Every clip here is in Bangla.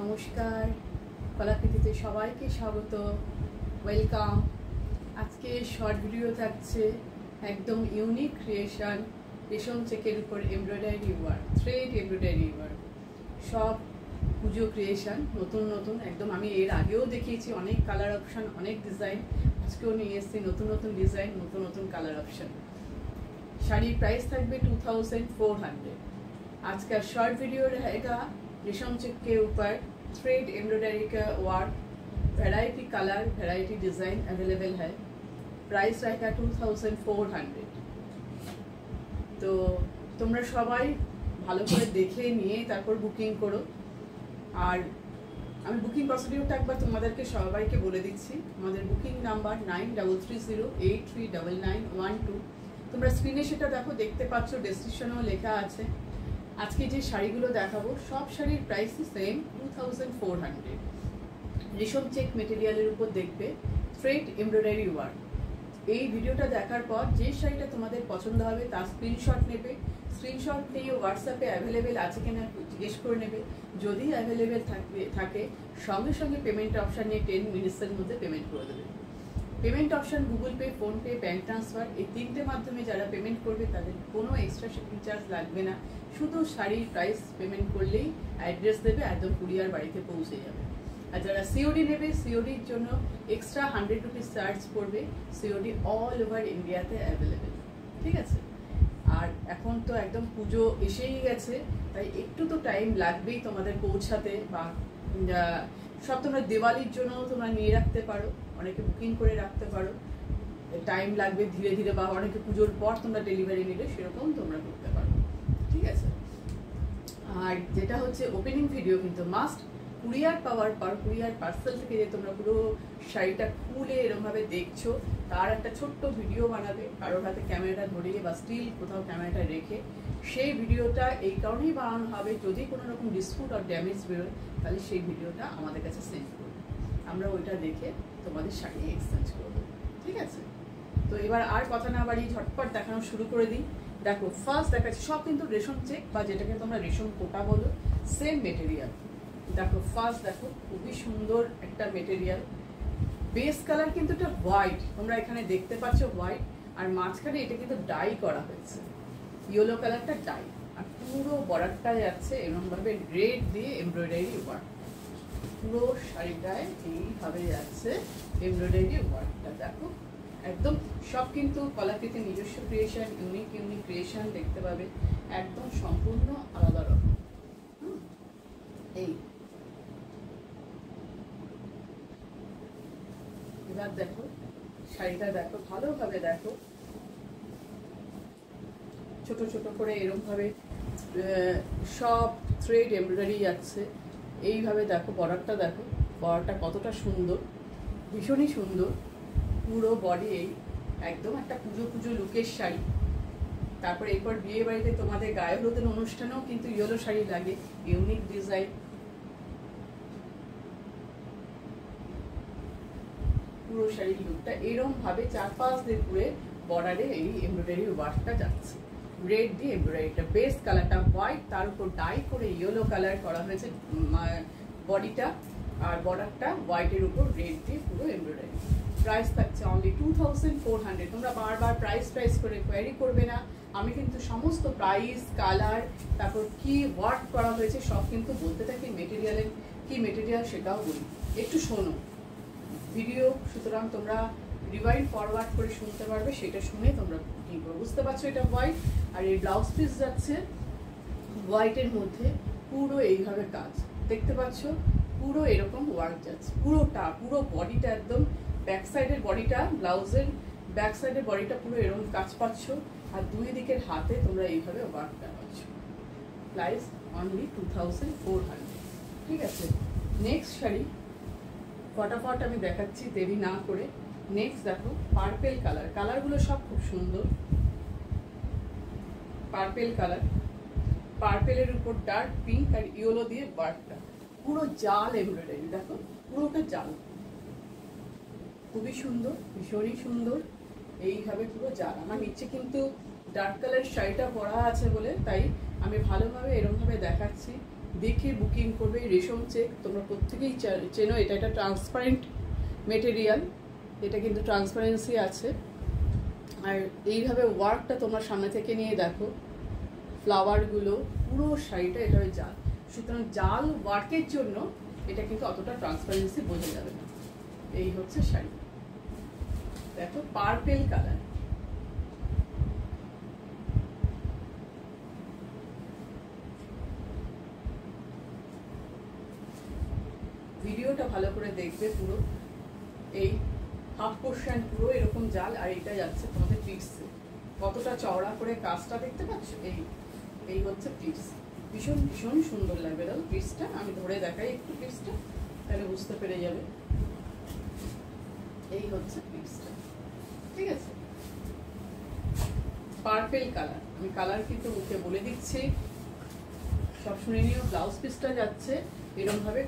নমস্কার, কলাকৃতিতে সবাইকে স্বাগত, ওয়েলকাম। আজকে শর্ট ভিডিও থাকছে একদম ইউনিক ক্রিয়েশন, রেশম চেকের উপর embroidery work, thread embroidery work, সব পুজো ক্রিয়েশন, নতুন নতুন একদম। আমি এর আগেও দেখিয়েছি অনেক কালার অপশান, অনেক ডিজাইন। আজকেও নিয়ে এসেছি নতুন নতুন ডিজাইন, নতুন নতুন কালার অপশান। শাড়ির প্রাইস থাকবে 2400। आज का शॉर्ट वीडियो रहेगा रेशम चेक के ऊपर थ्रेड एम्ब्रॉयडरी का work, variety colour, variety design available है। प्राइस रहेगा 2400। तो তোমরা সবাই ভালো করে দেখে নিয়ে তারপর বুকিং করো। আর আমি বুকিং প্রসিডিউরটা একবার তোমাদেরকে সবাইকে বলে দিচ্ছি। আমাদের বুকিং নাম্বার 9330839912। তোমরা স্ক্রিনে সেটা দেখো, দেখতে পাচ্ছ, ডেসক্রিপশনেও লেখা আছে। আজকে যে শাড়িগুলো দেখাবো সব শাড়ির প্রাইসই সেম 2400। রেশম চেক মেটেরিয়ালের উপর দেখবে থ্রেড এমব্রয়ডারি ওয়ার্ক। এই ভিডিওটা দেখার পর যে শাড়িটা তোমাদের পছন্দ হবে তার স্ক্রিনশট নেবে। স্ক্রিনশট নিয়ে হোয়াটসঅ্যাপে অ্যাভেলেবেল আছে কিনা জিজ্ঞেস করে নেবে। যদি অ্যাভেলেবেল থাকে সঙ্গে সঙ্গে পেমেন্ট অপশান নিয়ে 10 মিনিটসের মধ্যে পেমেন্ট করে দেবে। Payment option Google pay, PhonePe, bank transfer, এই তিনটে মাধ্যমে যারা পেমেন্ট করবে তাদের কোনো এক্সট্রা শিপিং চার্জ লাগবে না। শুধু শাড়ির প্রাইস পেমেন্ট করলেই অ্যাড্রেস দেবে, একদম কুরিয়ার বাড়িতে পৌঁছে যাবে। আর যারা সিওডি নেবে, সিওডির জন্য এক্সট্রা 100 রুপিস চার্জ পড়বে। সিওডি অল ওভার ইন্ডিয়াতে অ্যাভেলেবেল, ঠিক আছে। আর এখন তো একদম পুজো এসেই গেছে, তাই একটু তো টাইম লাগবেই তোমাদের পৌঁছাতে। বা সব তোমরা দিওয়ালির জন্য তোমরা নিয়ে রাখতে পারো, অনেকে বুকিং করে রাখতে পারো, টাইম লাগবে ধীরে ধীরে। বা অনেকে পুজোর পর তোমরা ডেলিভারি নিলে সেরকম তোমরা করতে পারো, ঠিক আছে। আর যেটা হচ্ছে ওপেনিং ভিডিও কিন্তু মাস্ট কুরিয়ার পাওয়ার পর, কুরিয়ার পার্সেল থেকে যে তোমরা পুরো শাড়িটা খুলে এরকমভাবে দেখছো তার একটা ছোট্ট ভিডিও বানাবে, কারোর হাতে ক্যামেরাটা ধরিয়ে বা স্টিল কোথাও ক্যামেরাটা রেখে। সেই ভিডিওটা এই কারণেই বানানো হবে, যদি কোনো রকম ডিসপুট আর ড্যামেজ বেরোয় তাহলে সেই ভিডিওটা আমাদের কাছে সেন্ড করবে, আমরা ওইটা দেখে তোমাদের শাড়ি এক্সচেঞ্জ করবো, ঠিক আছে। তো এবার আর কথা না বাড়ি ঝটপট দেখানো শুরু করে দিই। দেখো ফার্স্ট দেখাচ্ছি, সব কিন্তু রেশম চেক বা যেটাকে তোমরা রেশম কোটা বলো, সেম মেটেরিয়াল। দেখো ফার্স্ট দেখো, খুবই সুন্দর একটা মেটেরিয়াল। বেস কালার কিন্তু এটা হোয়াইট, তোমরা এখানে দেখতে পাচ্ছ হোয়াইট, আর মাঝখানে এটা কিন্তু ডাই করা হয়েছে, ইয়েলো কালারটা ডাই। আর পুরো বর্ডারটা যাচ্ছে এরকমভাবে রেড দিয়ে এমব্রয়ডারি ওয়ার্ক, পুরো শাড়িটায় এইভাবে যাচ্ছে এমব্রয়ডারি ওয়ার্কটা। দেখো একদম সব কিন্তু কলাকৃতি নিজস্ব ক্রিয়েশন, ইউনিক ইউনিক ক্রিয়েশন দেখতে পাবে, একদম সম্পূর্ণ আলাদা রকম। এই এবার দেখো শাড়িটা, দেখো ভালোভাবে দেখো, ছোট ছোট করে এরকম ভাবে সব থ্রেড এমব্রয়ডারি যাচ্ছে। এইভাবে দেখো বর্ডারটা, দেখো বর্ডারটা কতটা সুন্দর, ভীষণই সুন্দর। পুরো বডি এই একদম একটা পুজো পুজো লুকের শাড়ি। তারপর এরপর বিয়ে বাড়িতে তোমাদের গায়ে হলুদের অনুষ্ঠানেও কিন্তু ইয়েলো শাড়ি লাগে, ইউনিক ডিজাইন। পুরো শাড়ির লুকটা এরকম ভাবে 4-5 দিন পুরে বর্ডারে এই এমব্রয়ডারি ওয়ার্কটা যাচ্ছে, রেড দিয়ে এমব্রয়ডারিটা। বেস কালারটা হোয়াইট, তার উপর ডাই করে ইয়েলো কালার করা হয়েছে বডিটা, আর বর্ডারটা হোয়াইটের উপর রেড দিয়ে পুরো এমব্রয়ডারি। প্রাইস থাকছে অনলি 2400। তোমরা বারবার প্রাইস করে কোয়ারি করবে না, আমি কিন্তু সমস্ত প্রাইস, কালার, তারপর কি ওয়ার্ক করা হয়েছে সব কিন্তু বলতে থাকি। মেটেরিয়ালের কি মেটেরিয়াল সেটাও বলি, একটু শোনো ভিডিও, সুতরাং তোমরা রিওয়াইন্ড ফরওয়ার্ড করে শুনতে পারবে, সেটা শুনে তোমরা বুকিং করো। বুঝতে পারছো এটা হোয়াইট, আর এই ব্লাউজ পিস যাচ্ছে হোয়াইটের মধ্যে, পুরো এইভাবে কাজ দেখতে পাচ্ছ, পুরো এরকম ওয়ার্ক যাচ্ছে পুরোটা, পুরো বডিটা একদম ব্যাক সাইডের বডিটা, ব্লাউজের ব্যাক সাইডের বডিটা পুরো এরকম কাজ পাচ্ছ, আর দুই দিকের হাতে তোমরা এইভাবে ওয়ার্কটা পাচ্ছ। প্রাইস অনলি 2400, ঠিক আছে। নেক্সট শাড়ি ফটাফট আমি দেখাচ্ছি দেরি না করে। নেক্সট দেখো পার্পেল কালার, কালারগুলো সব খুব সুন্দর। পার্পেল কালার, পার্পেলের উপর ডার্ক পিঙ্ক আর ইয়েলো দিয়ে ওয়ার্কটা, পুরো জাল এমব্রয়ডারি। দেখো পুরোটা জাল, খুবই সুন্দর, ভীষণই সুন্দর। এইভাবে পুরো জাল। আমার নিচে কিন্তু ডার্ক কালার শাড়িটা পরা আছে বলে তাই আমি ভালোভাবে এরমভাবে দেখাচ্ছি, দেখে বুকিং করবে। রেশম চেক তোমরা প্রত্যেকেই চেনো, এটা একটা ট্রান্সপারেন্ট মেটেরিয়াল, এটা কিন্তু ট্রান্সপারেন্সি আছে। আর এইভাবে ওয়ার্কটা তোমরা সামনে থেকে নিয়ে দেখো, ফ্লাওয়ারগুলো পুরো শাড়িটা এটা জাল, সুতরাং জাল ওয়ার্কের জন্য এটা কিন্তু অতটা ট্রান্সপারেন্সি বোঝা যাবে না। এই হচ্ছে শাড়ি, দেখো পার্পেল কালার। ভিডিওটা ভালো করে দেখবে, পুরো এই হাফ পোর্শন পুরো এরকম জাল, আর এটা যাচ্ছে তোমাদের পিসে। কতটা চওড়া করে কাজটা দেখতে পাচ্ছ, এই হচ্ছে পিস। ভীষণ ভীষণ সুন্দর লাগবে দাও পিসটা। আমি ধরে দেখাই একটু পিসটা, তাহলে বুঝতে পেরে যাবে। এই হচ্ছে পিসটা, ঠিক আছে। পার্পেল কালার, আমি কালার কিন্তু মুখে বলে দিচ্ছি, সব শুনে নিও। ব্লাউজ পিসটা যাচ্ছে এরকম ভাবে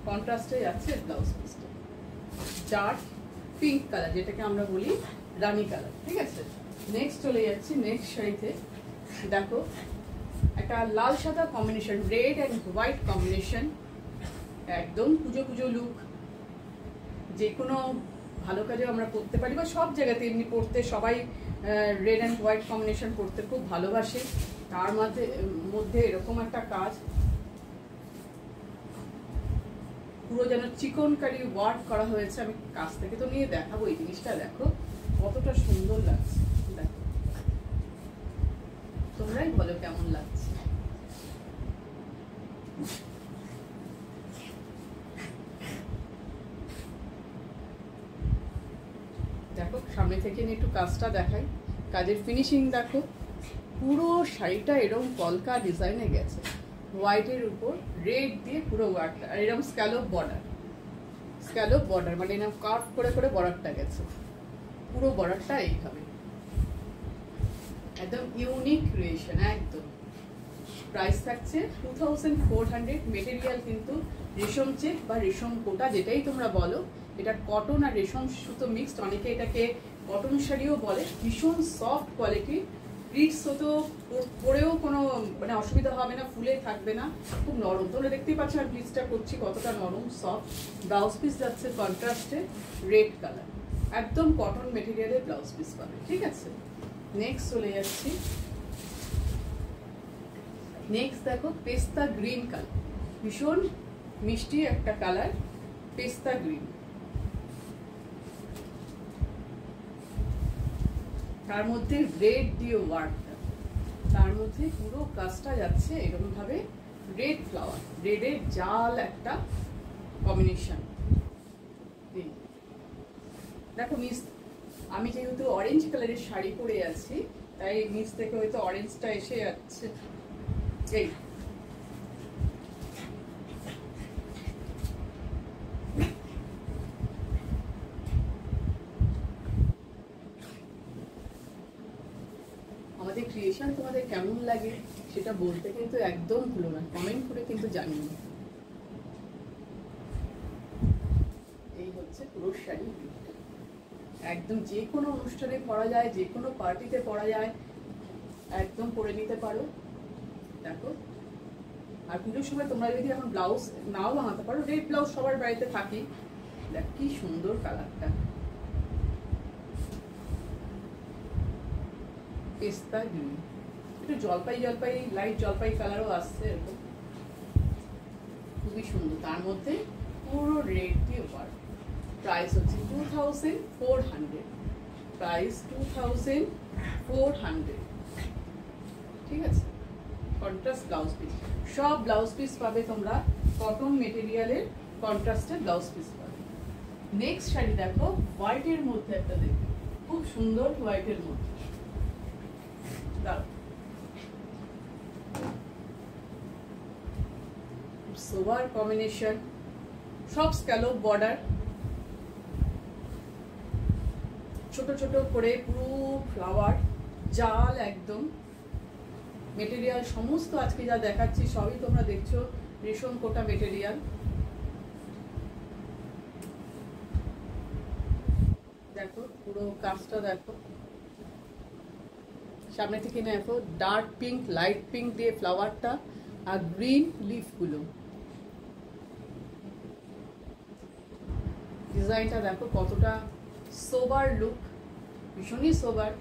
কন্ট্রাস্টে যাচ্ছে ব্লাউজ পিসটা, ডার্ক পিঙ্ক কালার, যেটাকে আমরা বলি রানী কালার, ঠিক আছে। নেক্সট চলে যাচ্ছি নেক্সট শাড়িতে। দেখো একটা লাল সাদা combination, red and white combination, একদম পুজো পুজো লুক। যে কোনো ভালো কাজে আমরা পরতে পারি, বা সব জায়গাতে এমনি পরতে সবাই রেড অ্যান্ড হোয়াইট কম্বিনেশন পরতে খুব ভালোবাসে। তার মধ্যে এরকম একটা কাজ, পুরো যেন চিকনকারি ওয়ার্ক করা হয়েছে। আমি কাছ থেকে তো নিয়ে দেখাবো, এই জিনিসটা দেখো কতটা সুন্দর লাগছে। দেখো তোমরাই বলো কেমন লাগছে। দেখো সামনে থেকে নিয়ে একটু কাজটা দেখাই, কাজের ফিনিশিং দেখো। পুরো শাড়িটা এরকম কলকা ডিজাইনে গেছে, হোয়াইটের উপর রেড দিয়ে পুরো ওয়ার্কটা, আর এরকম স্ক্যালোপ বর্ডার, মানে এরকম কাট করে করে বর্ডারটা গেছে, পুরো বর্ডারটা এইভাবে, একদম ইউনিক ক্রিয়েশন একদম। প্রাইস থাকছে 2400। মেটেরিয়াল কিন্তু রেশম চেক বা রেশম কোটা, যেটাই তোমরা বলো। এটা কটন আর রেশম সুতো মিক্সড, অনেকে এটাকে কটন শাড়িও বলে। ভীষণ সফট কোয়ালিটি, প্লিটস তো পরেও কোনো মানে অসুবিধা হবে না, ফুলে থাকবে না, খুব নরম। তোমরা দেখতেই পাচ্ছ আমি প্লিটসটা করছি কতটা নরম সফট। ব্লাউজ পিস যাচ্ছে কন্ট্রাস্টে রেড কালার, একদম কটন মেটেরিয়ালের ব্লাউজ পিস পাবে, ঠিক আছে। নেক্সট চলে যাচ্ছি, নেক্সট দেখো পেস্তা গ্রিন কালার, ভীষণ মিষ্টি একটা কালার, পেস্তা গ্রিন। তার মধ্যে রেড দিয়ে ওয়ার্কটা, তার মধ্যে পুরো কাজটা যাচ্ছে এরকম ভাবে রেড ফ্লাওয়ার, রেডের জাল একটা কম্বিনেশন। দেখো মিস, আমি যেহেতু অরেঞ্জ কালারের শাড়ি পরে আছি, তাই নিচ থেকে হয়তো অরেঞ্জটা এসে যাচ্ছে। এই আমাদের ক্রিয়েশন তোমাদের কেমন লাগে সেটা বলতে কিন্তু একদম ভুলো না, কমেন্ট করে কিন্তু জানিও। এই হচ্ছে পুরো শাড়ি, একদম যে কোনো অনুষ্ঠানে পরা যায়, যে কোনো পার্টিতে পরা যায়, একদম পরে নিতে পারো। দেখো, আর পুজোর সময় তোমরা যদি এখন ব্লাউজ নাও বানাতে পারো, রেড ব্লাউজ সবার বাড়িতে থাকি। দেখ কি সুন্দর কালারটা, পেস্তা গ্রিন, একটু জলপাই লাইট জলপাই কালারও আসছে এরকম, খুবই সুন্দর। তার মধ্যে পুরো রেড দিয়ে ওয়ার্ক। প্রাইস হচ্ছে 2400, প্রাইস 2400, ঠিক আছে। কন্ট্রাস্ট ব্লাউজ পিস, সব ব্লাউজ পিস পাবে তোমরা কটন মেটেরিয়ালের কন্ট্রাস্টের ব্লাউজ পিস পাবে। নেক্সট শাড়ি দেখো, হোয়াইটের মধ্যে একটা দেখবে, খুব সুন্দর হোয়াইটের মধ্যে। সোবার কম্বিনেশন, সব স্ক্যালোপ বর্ডার, ছোট ছোট করে পুরো ফ্লাওয়ার জাল একদম। মেটেরিয়াল সমস্ত আজকে যা দেখাচ্ছি সবই তোমরা দেখছো রেশম কোটা মেটেরিয়াল। দেখো পুরো কাজটা দেখো, সামনে থেকে দেখো ডার্ক পিঙ্ক লাইট পিঙ্ক দিয়ে ফ্লাওয়ারটা আর গ্রিন লিফগুলো। ডিজাইনটা দেখো কতটা সোবার লুক, ভীষণই সোবার।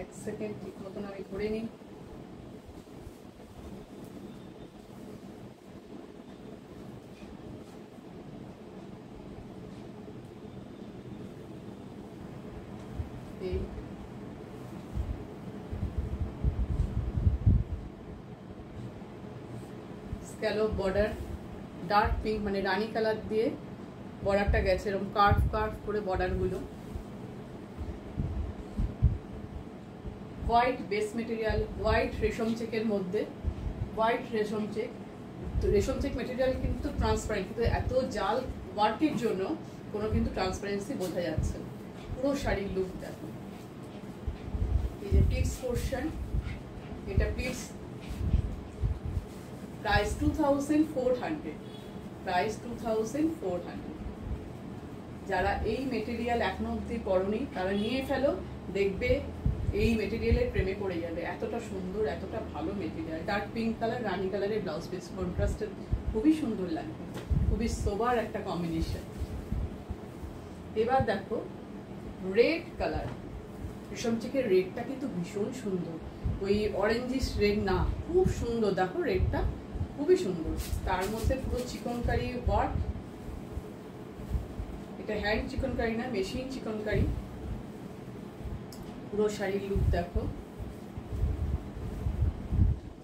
এক সেকেন্ড ঠিক মতন আমি ধরে নিই। স্ক্যালপ বর্ডার, ডার্ক পিঙ্ক মানে রানী কালার দিয়ে বর্ডারটা গেছে, এরকম কার্ভ কার্ভ করে বর্ডারগুলো। হোয়াইট বেস মেটেরিয়াল, হোয়াইট রেশম চেকের মধ্যে, হোয়াইট রেশম চেক। তো রেশম চেক মেটেরিয়াল কিন্তু ট্রান্সপারেন্ট, কিন্তু এত জাল ওয়ার্কের জন্য কোনো কিন্তু ট্রান্সপারেন্সি বোঝা যাচ্ছে না। পুরো শাড়ির লুক দেখো। এই যে প্লিটস পোর্শন, এটা প্লিটস, প্রাইস 2400, প্রাইস 2400। যারা এই মেটেরিয়াল এখনো অব্দি পরনি তারা নিয়ে ফেলো, দেখবে এই মেটেরিয়ালের প্রেমে পড়ে যাবে। এতটা সুন্দর, এতটা ভালো মেটেরিয়াল। ডার্ক পিঙ্ক কালার, রানী কালারের ব্লাউজ পিস, কন্ট্রাস্টের খুবই সুন্দর লাগবে, খুবই সোবার একটা কম্বিনেশন। এবার দেখো রেড কালার, রেশম চেকের রেডটা কিন্তু ভীষণ সুন্দর, ওই অরেঞ্জিস রেড না, খুব সুন্দর। দেখো রেডটা খুবই সুন্দর, তার মধ্যে পুরো চিকনকারি ওয়ার্ক। এটা হ্যান্ড চিকনকারি না, মেশিন চিকনকারি। পুরো শাড়ির লুক দেখো,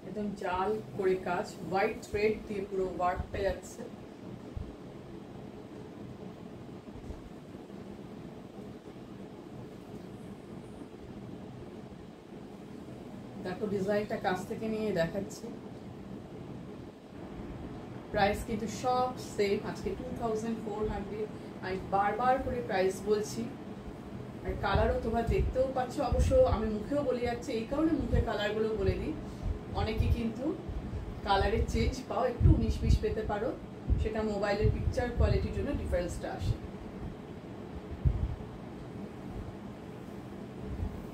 একদম জাল করে কাজ, হোয়াইট থ্রেড দিয়ে পুরো ওয়ার্কটা যাচ্ছে। দেখো ডিজাইনটা কাছ থেকে নিয়ে দেখাচ্ছি। প্রাইস কিন্তু সব সেম, আজকে 2400। আমি বারবার করে প্রাইস বলছি, আর কালারও তোমরা দেখতেও পাচ্ছ। অবশ্য আমি মুখেও বলে যাচ্ছি, এই কারণে মুখে কালারগুলো বলে দিই। অনেকে কিন্তু কালারের চেঞ্জ পাও, একটু 19-20 পেতে পারো, সেটা মোবাইলের পিকচার কোয়ালিটির জন্য ডিফারেন্সটা আসে।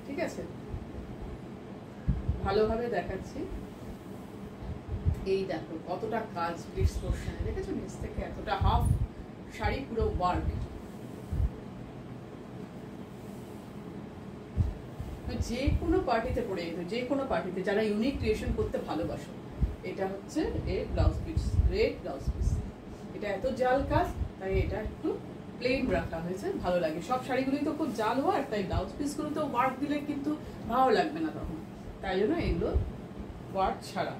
ঠিক আছে, ভালোভাবে দেখাচ্ছি। এই দেখো কতটা কাজ প্লিটস পোর্শনে, দেখেছো নিচ থেকে এতটা হাফ শাড়ি পুরো ওয়ার্ক। যে কোনো পার্টিতে পরে যেত, যে কোনো পার্টিতে, যারা ইউনিক ক্রিয়েশন করতে ভালোবাসো। এটা হচ্ছে এর blouse piece, red blouse piece. এটা এত জাল কাজ, তাই এটা একটু প্লেন রাখা হয়েছে, ভালো লাগে। সব শাড়িগুলোই তো খুব জাল ওয়ার্ক, তাই ব্লাউজ পিসগুলো তো ওয়ার্ক দিলে কিন্তু ভালো লাগবে না তখন, তাই জন্য এগুলো ওয়ার্ক ছাড়া।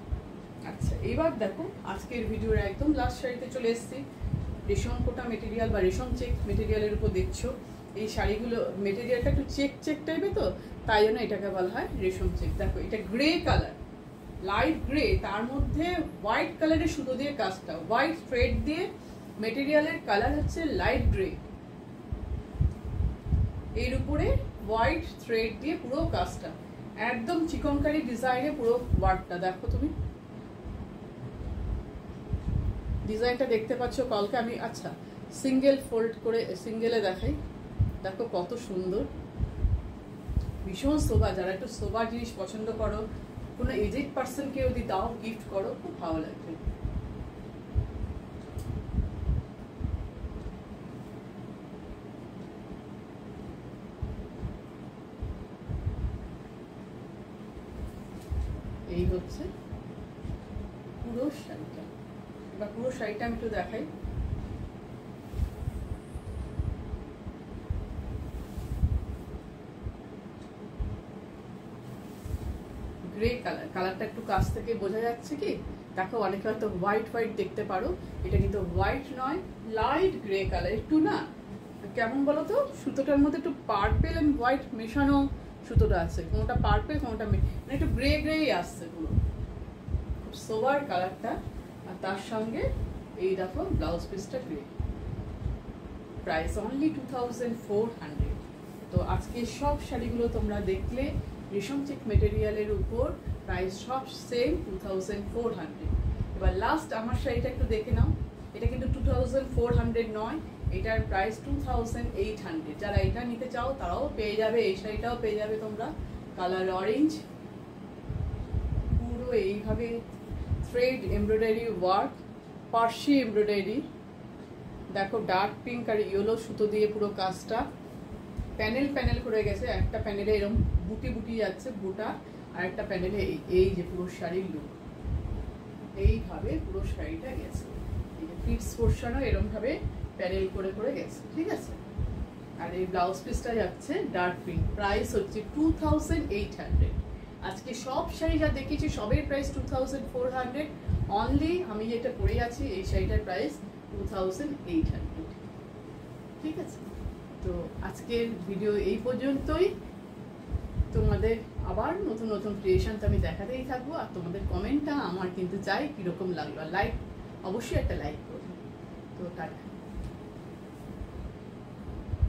আচ্ছা, এবার দেখো আজকের ভিডিওর একদম লাস্ট শাড়িতে চলে এসেছি। রেশম কোটা মেটেরিয়াল বা রেশম চেক মেটেরিয়ালের উপর দেখছো এই শাড়িগুলো। মেটেরিয়ালটা একটু চেক চেক টাইপের, তো তাই জন্য এটাকে বলা হয় রেশম চেক। দেখো এটা গ্রে কালার, লাইট গ্রে, তার মধ্যে হোয়াইট কালারের সুতো দিয়ে কাজটা, হোয়াইট থ্রেড দিয়ে। মেটেরিয়ালের কালার হচ্ছে লাইট গ্রে, এর উপরে হোয়াইট থ্রেড দিয়ে পুরো কাজটা, একদম চিকনকারি ডিজাইনে পুরো ওয়ার্কটা। দেখো তুমি ডিজাইনটা দেখতে পাচ্ছ কলকে আমি। আচ্ছা, সিঙ্গেল ফোল্ড করে সিঙ্গেলে দেখাই। দেখো কত সুন্দর, ভীষণ শোভা। যারা একটু শোভা জিনিস পছন্দ করো, কোনো এজেড পার্সনকে যদি দাও, গিফট করো, খুব ভালো লাগবে। এই হচ্ছে পুরো শাড়িটা। বা পুরো শাড়িটা আমি একটু দেখাই। গ্রে কালার, কালারটা একটু কাছ থেকে বোঝা যাচ্ছে কি? দেখো অনেকে হয়তো হোয়াইট হোয়াইট দেখতে পারো, এটা কিন্তু হোয়াইট নয়, লাইট গ্রে কালার। একটু না কেমন বলো তো, সুতোটার মধ্যে একটু পার্পেল এন্ড হোয়াইট মেশানো সুতোটা আছে, কোনোটা পার্পেল কোনোটা মানে একটু গ্রে গ্রেই আসছে পুরো, খুব সোবার কালারটা। আর তার সঙ্গে এই দেখো ব্লাউজ পিসটা গ্রে। Price only 2400। তো আজকে সব শাড়িগুলো তোমরা দেখলে, রেশম চেক মেটেরিয়ালের উপর প্রাইস সব সেম 2400। এবার লাস্ট আমার শাড়িটা একটু দেখে নাও। এটা কিন্তু 2400 নয়, এটার প্রাইস 2800। যারা এটা নিতে চাও তারাও পেয়ে যাবে, এই শাড়িটাও পেয়ে যাবে তোমরা। কালার অরেঞ্জ, পুরো এইভাবে thread embroidery work, Parsi embroidery, দেখো ডার্ক পিঙ্ক আর ইয়েলো সুতো দিয়ে পুরো কাজটা প্যানেল প্যানেল করে গেছে। একটা প্যানেলে এরকম বুটি বুটি যাচ্ছে বুটা, আর একটা প্যানেলে এই যে পুরো শাড়ির লুক এইভাবে পুরো শাড়িটা গেছে। এই যে ফিটস পোর্শনও এরকম ভাবে প্যানেল করে করে গেছে, ঠিক আছে। আর এই ব্লাউজ পিসটা যাচ্ছে ডার্ক পিঙ্ক, প্রাইস হচ্ছে 2800। আজকে সব শাড়ি যা দেখিয়েছি সবের প্রাইস 2400 অনলি। আমি যেটা পরে আছি এই শাড়িটার প্রাইস 2800, ঠিক আছে। তো আজকের ভিডিও এই পর্যন্তই। তোমাদের আবার নতুন নতুন ক্রিয়েশন তো আমি দেখাতেই থাকবো, আর তোমাদের কমেন্টটা আমার কিন্তু চাই কিরকম লাগলো। লাইক অবশ্যই একটা লাইক করবে। তো টাটা।